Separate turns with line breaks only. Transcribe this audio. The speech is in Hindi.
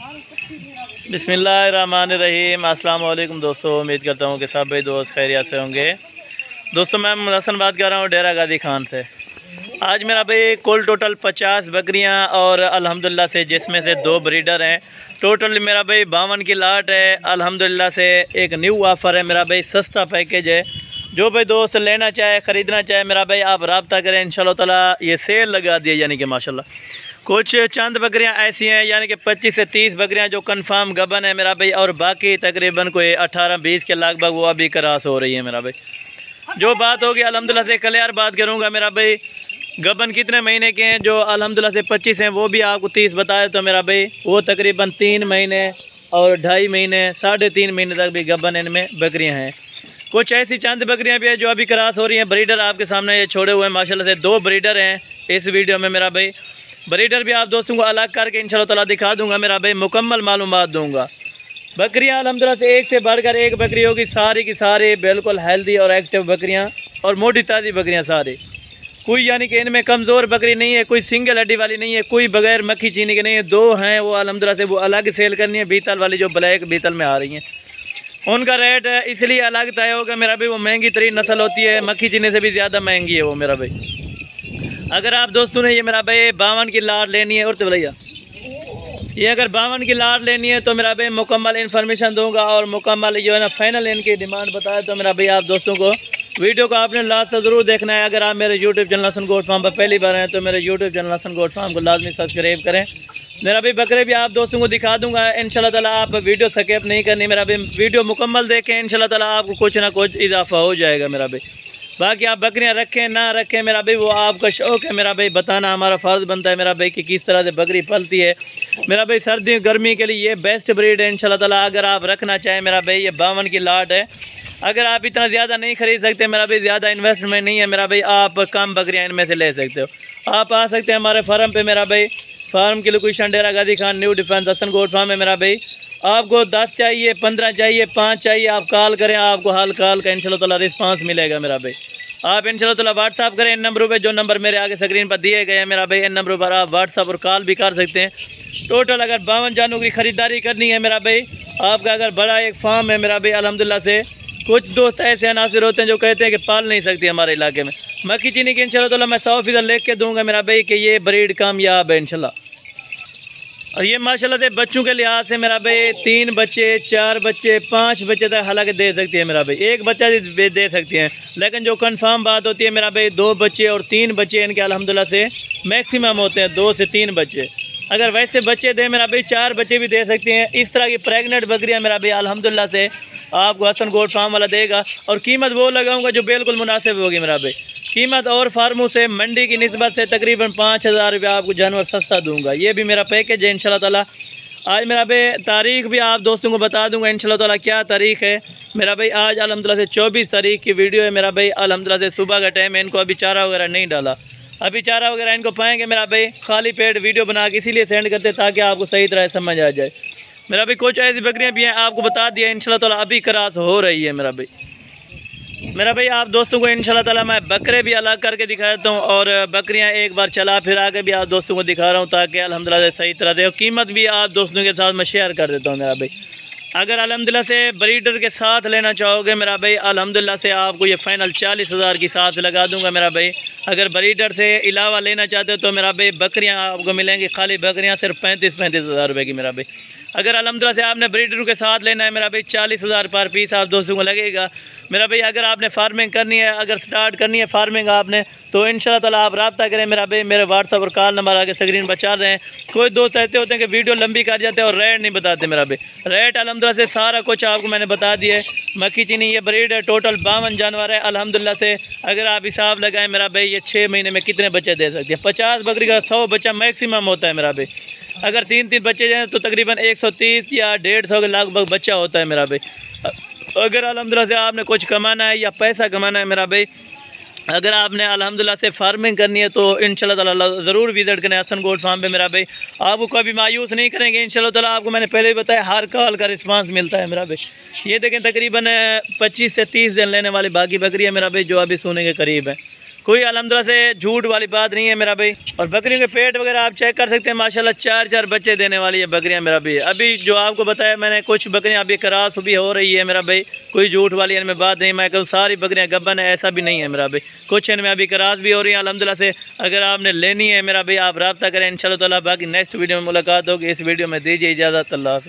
बिस्मिल्लाहिर्रहमानिर्रहीम। अस्सलाम वालेकुम दोस्तों, उम्मीद करता हूँ कि सब भाई दोस्त खैरियत से होंगे। दोस्तों मैं हसन बात कर रहा हूँ डेरा गाजी खान से। आज मेरा भाई कुल टोटल 50 बकरियाँ और अल्हम्दुलिल्लाह से जिसमें से 2 ब्रीडर हैं। टोटल मेरा भाई 52 की लाट है। अल्हम्दुलिल्लाह से एक न्यू ऑफ़र है मेरा भाई, सस्ता पैकेज है। जो भाई दोस्त लेना चाहे ख़रीदना चाहे मेरा भाई आप रब्ता करें, इंशाल्लाह ताला ये सेल लगा दिए, यानी कि माशाल्लाह। कुछ चंद बकरियां ऐसी हैं यानी कि 25 से 30 बकरियां जो कंफर्म गबन है मेरा भाई, और बाकी तकरीबन कोई 18-20 के लगभग वो अभी क्रॉस हो रही है मेरा भाई। जो बात होगी अल्हम्दुलिल्लाह से क्लियर बात करूंगा मेरा भाई। गबन कितने महीने के हैं जो अल्हम्दुलिल्लाह से 25 हैं वो भी आपको 30 बताए तो मेरा भाई वो तकरीबन 3 महीने और 2.5 महीने 3.5 महीने तक भी गबन इनमें बकरियाँ हैं। कुछ ऐसी चंद बकरियाँ भी हैं जो अभी क्रॉस हो रही हैं। ब्रीडर आपके सामने ये छोड़े हुए हैं माशाल्लाह से, 2 ब्रीडर हैं इस वीडियो में मेरा भाई। ब्रीडर भी आप दोस्तों को अलग करके इंशाल्लाह ताला दिखा दूंगा मेरा भाई, मुकम्मल मालूमात दूंगा। बकरियां अल्हम्दुलिल्लाह से एक से बढ़कर एक बकरी होगी, सारी की सारी बिल्कुल हेल्दी और एक्टिव बकरियां और मोटी ताज़ी बकरियां सारी। कोई यानी कि इनमें कमज़ोर बकरी नहीं है, कोई सिंगल हड्डी वाली नहीं है, कोई बगैर मक्खी चीनी के नहीं है। 2 हैं वो अल्हम्दुलिल्लाह से वो अलग सेल करनी है, बीतल वाली जो ब्लैक बीतल में आ रही हैं उनका रेट इसलिए अलग तय होगा मेरा भाई। वो महंगी तरीन नस्ल होती है, मक्खी चीनी से भी ज़्यादा महंगी है वो मेरा भाई। अगर आप दोस्तों ने ये मेरा भाई 52 की लाट लेनी है और तो भैया ये अगर 52 की लाट लेनी है तो मेरा भाई मुकम्मल इन्फॉर्मेशन दूंगा और मुकम्मल जो है ना फाइनल इनकी डिमांड बताए तो मेरा भाई आप दोस्तों को वीडियो को आपने लास्ट से ज़रूर देखना है। अगर आप मेरे YouTube channel Hasan goat farm पर पहली बार हैं तो मेरे YouTube channel Hasan goat farm को लाजमी सब्सक्राइब करें। मेरा भाई बकरे भी आप दोस्तों को दिखा दूंगा इंशाल्लाह ताला। आप वीडियो स्किप नहीं करनी मेरा भाई, वीडियो मुकम्मल देखें इंशाल्लाह ताला आपको कुछ ना कुछ इजाफा हो जाएगा मेरा भाई। बाकी आप बकरियां रखें ना रखें मेरा भाई वो आपका शौक़ है मेरा भाई, बताना हमारा फ़र्ज़ बनता है मेरा भाई कि किस तरह से बकरी पलती है मेरा भाई। सर्दी गर्मी के लिए ये बेस्ट ब्रीड है इंशाल्लाह ताला। अगर आप रखना चाहें मेरा भाई ये 52 की लाट है। अगर आप इतना ज़्यादा नहीं खरीद सकते मेरा भाई, ज़्यादा इन्वेस्टमेंट नहीं है मेरा भाई, आप कम बकरियाँ इनमें से ले सकते हो। आप आ सकते हैं हमारे फार्म पे मेरा भाई। फार्म की location Dera Ghazi Khan new defence Hasan goat farm है मेरा भाई। आपको 10 चाहिए, 15 चाहिए, 5 चाहिए, आप कॉल करें, आपको हाल कॉल का इंशाल्लाह ताला रिस्पांस मिलेगा मेरा भाई। आप इंशाल्लाह ताला व्हाट्सअप करें इन नंबरों पे, जो नंबर मेरे आगे स्क्रीन पर दिए गए हैं मेरा भाई। इन नंबरों पर आप व्हाट्सअप और कॉल भी कर सकते हैं। टोटल अगर 52 जानवरों की ख़रीदारी करनी है मेरा भाई, आपका अगर बड़ा एक फार्म है मेरा भाई अल्हम्दुलिल्लाह से। कुछ दोस्त ऐसे अनासिर होते हैं जो कहते हैं कि पाल नहीं सकती हमारे इलाके में मक्खी चीनी की, इंशाल्लाह ताला मैं 100% लिख के दूंगा मेरा भाई कि ये ब्रीड कामयाब है इंशाल्लाह। और ये माशाल्लाह से बच्चों के लिहाज से मेरा भाई 3 बच्चे 4 बच्चे 5 बच्चे तक हालांकि दे सकती है मेरा भाई। एक बच्चा भी दे सकती हैं, लेकिन जो कंफर्म बात होती है मेरा भाई 2 बच्चे और 3 बच्चे इनके अल्हम्दुलिल्लाह से मैक्सिमम होते हैं, 2 से 3 बच्चे। अगर वैसे बच्चे दे मेरा भाई 4 बच्चे भी दे सकती हैं। इस तरह की प्रेगनेंट बकरियाँ मेरा भाई अल्हम्दुलिल्लाह से आपको हसन गोट फार्म वाला देगा। और कीमत वो लगाऊंगा जो बिल्कुल मुनासिब होगी मेरा भाई। कीमत और फार्मों से मंडी की निस्बत से तकरीबन 5000 रुपया आपको जानवर सस्ता दूंगा। ये भी मेरा पैकेज है इंशाल्लाह ताला। आज मेरा भाई तारीख़ भी आप दोस्तों को बता दूंगा इंशाल्लाह ताला क्या तारीख़ है मेरा भाई। आज अल्हम्दुलिल्लाह से 24 तारीख की वीडियो है मेरा भाई। अल्हम्दुलिल्लाह से सुबह का टाइम है, इनको अभी चारा वगैरह नहीं डाला, अभी चारा वगैरह इनको पाएंगे मेरा भाई। खाली पेट वीडियो बना के इसीलिए सेंड करते ताकि आपको सही तरह समझ आ जाए मेरा भाई। कुछ ऐसी बकरियाँ भी हैं आपको बता दिया इंशाल्लाह ताला, अभी क्रॉस हो रही है मेरा भाई। मेरा भाई आप दोस्तों को इंशाल्लाह ताला मैं बकरे भी अलग करके दिखा देता हूँ और बकरियाँ एक बार चला फिरा के भी आप दोस्तों को दिखा रहा हूँ ताकि अल्हम्दुलिल्लाह से सही तरह से। और कीमत भी आप दोस्तों के साथ मैं शेयर कर देता हूँ मेरा भाई। अगर अल्हम्दुलिल्लाह से ब्रीडर के साथ लेना चाहोगे मेरा भाई, अल्हम्दुलिल्लाह से आपको ये फाइनल 40,000 की साथ लगा दूंगा मेरा भाई। अगर ब्रीडर से अलावा लेना चाहते हो तो मेरा भाई बकरियां आपको मिलेंगी, खाली बकरियां सिर्फ 35,000 रुपये की मेरा भाई। अगर अल्हम्दुलिल्लाह से आपने ब्रीडर के साथ लेना है मेरा भाई 40,000 पर पीस आप दोस्तों को लगेगा मेरा भाई। अगर आपने फार्मिंग करनी है, अगर स्टार्ट करनी है फार्मिंग आपने, तो इंशाल्लाह ताला आप रब्ता करें मेरा भाई। मेरे व्हाट्सअप और कॉल नंबर आगे स्क्रीन पर चल रहे हैं। कोई दोस्त ऐसे होते हैं कि वीडियो लंबी कर जाते हैं और रेट नहीं बताते मेरा भाई। रेट अल्हम्दुलिल्लाह से सारा कुछ आपको मैंने बता दिया है। मक्खी चीनी ये ब्रीड है, टोटल 52 जानवर है अल्हम्दुलिल्लाह से। अगर आप हिसाब लगाएं मेरा भाई ये 6 महीने में कितने बच्चे दे सकती है। 50 बकरी का 100 बच्चा मैक्सिमम होता है मेरा भाई। अगर 3-3 बच्चे जाएँ तो तकरीबन 130 या 150 के लगभग बच्चा होता है मेरा भाई। अगर अल्हम्दुलिल्लाह से आपने कुछ कमाना है या पैसा कमाना है मेरा भाई, अगर आपने अल्हम्दुलिल्लाह से फार्मिंग करनी है तो इंशाल्लाह ताला ज़रूर विज़िट करें हसन गोट फार्म पे मेरा भाई। आपको कभी मायूस नहीं करेंगे इंशाल्लाह ताला। आपको मैंने पहले ही बताया हर कॉल का रिस्पांस मिलता है मेरा भाई। ये देखें तकरीबन 25 से 30 दिन लेने वाली बाकी बकरी है मेरा भाई जो अभी सोने के करीब है। कोई अल्हम्दुलिल्लाह से झूठ वाली बात नहीं है मेरा भाई। और बकरियों के पेट वगैरह आप चेक कर सकते हैं, माशाल्लाह 4-4 बच्चे देने वाली है बकरियां मेरा भाई। अभी जो आपको बताया मैंने, कुछ बकरियां अभी क्रॉस भी हो रही है मेरा भाई, कोई झूठ वाली इनमें बात नहीं। मैं कहूँ सारी बकरियां गब्बन है, ऐसा भी नहीं है मेरा भाई, कुछ इनमें अभी क्रॉस भी हो रही है अल्हम्दुलिल्लाह से। अगर आपने लेनी है मेरा भाई आप रब्ता करें इंशाअल्लाह ताला। बाकी नेक्स्ट वीडियो में मुलाकात होगी। इस वीडियो में दीजिए इजाज़त, अल्लाह हाफ़िज़।